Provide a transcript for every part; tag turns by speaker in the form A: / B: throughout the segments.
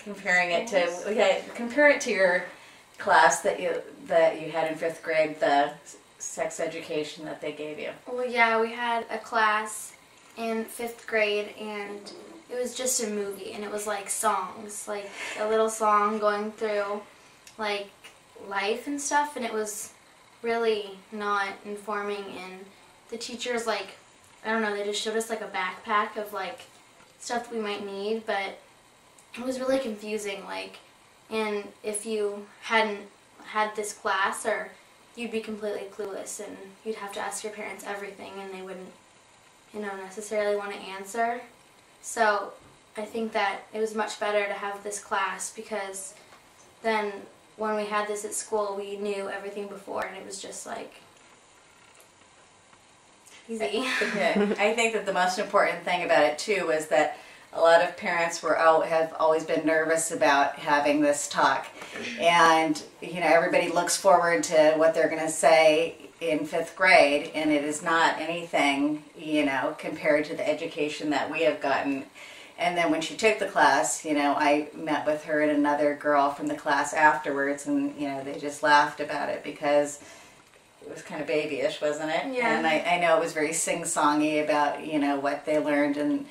A: comparing it to compare it to your class that you had in 5th grade, the sex education that they gave you.
B: Well, yeah, we had a class in 5th grade, and it was just a movie, and it was like songs, like a little song going through like life and stuff, and it was really not informing. And the teachers, like, I don't know, they just showed us like a backpack of like stuff that we might need, but it was really confusing, like, and if you hadn't had this class, or you'd be completely clueless, and you'd have to ask your parents everything, and they wouldn't, necessarily want to answer. So I think that it was much better to have this class, because then when we had this at school, we knew everything before, and it was just like easy.
A: I think that the most important thing about it too was that a lot of parents have always been nervous about having this talk, and everybody looks forward to what they're going to say in 5th grade, and it is not anything compared to the education that we have gotten. And then when she took the class, I met with her and another girl from the class afterwards, and they just laughed about it because it was kind of babyish, wasn't it?
B: Yeah.
A: And I know it was very sing-songy about what they learned, and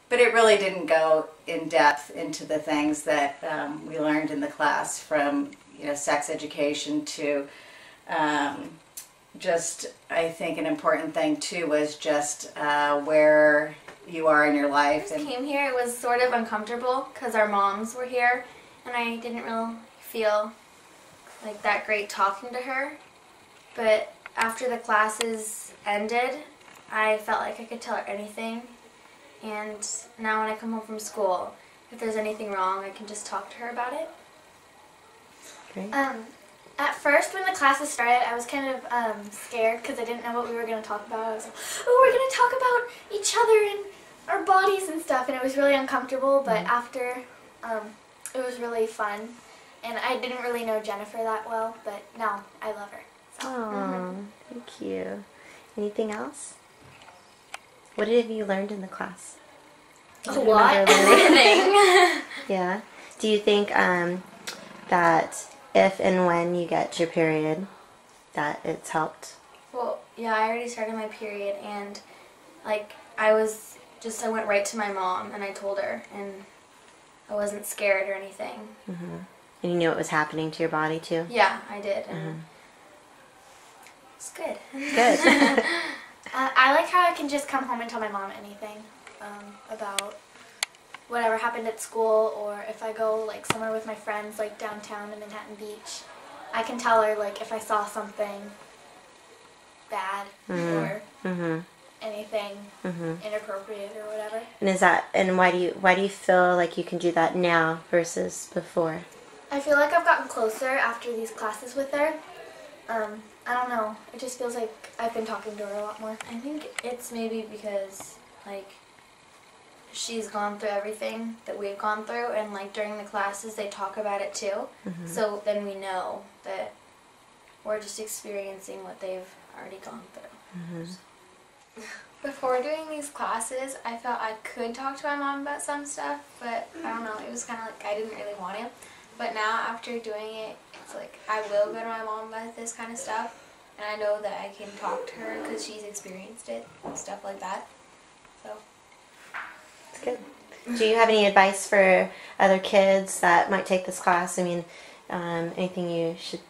A: but it really didn't go in depth into the things that we learned in the class, from sex education to just, I think an important thing too was just where you are in your life.
B: When I came here, it was sort of uncomfortable because our moms were here, and I didn't really feel like that great talking to her. But after the classes ended, I felt like I could tell her anything. And now when I come home from school, if there's anything wrong, I can just talk to her about it.
C: Great.
B: At first, when the classes started, I was kind of scared because I didn't know what we were going to talk about. I was like, oh, we're going to talk about each other and our bodies and stuff, and it was really uncomfortable. But after, it was really fun. And I didn't really know Jennifer that well, but now I love her. So.
C: Oh, thank you. Anything else? What have you learned in the class?
B: A lot.
C: Yeah. Do you think that if and when you get your period, that it's helped?
B: Well, yeah, I already started my period, and like I went right to my mom and I told her, and I wasn't scared or anything.
C: Mm-hmm. And you knew it was happening to your body too?
B: Yeah, I did. And it's good.
C: Good.
B: I like how I can just come home and tell my mom anything about whatever happened at school, or if I go like somewhere with my friends, like downtown in Manhattan Beach, I can tell her like if I saw something bad or anything inappropriate or whatever.
C: And why do you feel like you can do that now versus before?
B: I feel like I've gotten closer after these classes with her. I don't know. It just feels like I've been talking to her a lot more. I think it's maybe because, like, she's gone through everything that we've gone through, and, like, during the classes they talk about it too. So then we know that we're just experiencing what they've already gone through.
D: Before doing these classes, I felt I could talk to my mom about some stuff, but I don't know, it was kind of like I didn't really want to. But now, after doing it, it's like I will go to my mom about this kind of stuff, and I know that I can talk to her because she's experienced it and stuff like that. So
C: That's good. Do you have any advice for other kids that might take this class? I mean, anything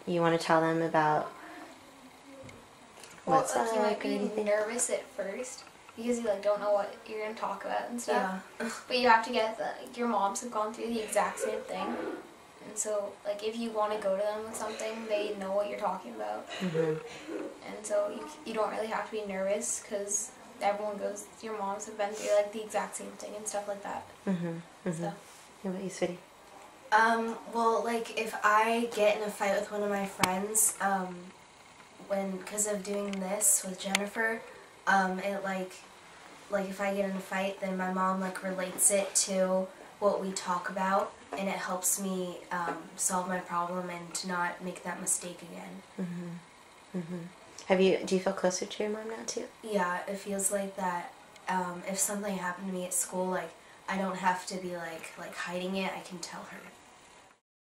C: you want to tell them about what's
D: like you might
C: like, or
D: be
C: anything?
D: nervous at first because you like don't know what you're gonna talk about and stuff. Yeah. But you have to get your moms have gone through the exact same thing. And so, like, if you want to go to them with something, they know what you're talking about. And so you don't really have to be nervous because everyone goes, your moms have been through, like, the exact same thing and stuff like that. So.
C: What about you, sweetie?
E: Well, like, if I get in a fight with one of my friends, because of doing this with Jennifer, it, like, if I get in a fight, then my mom, like, relates it to what we talk about, and it helps me solve my problem and to not make that mistake again.
C: Do you feel closer to your mom now too?
E: Yeah, it feels like that if something happened to me at school, like, I don't have to be like hiding it. I can tell her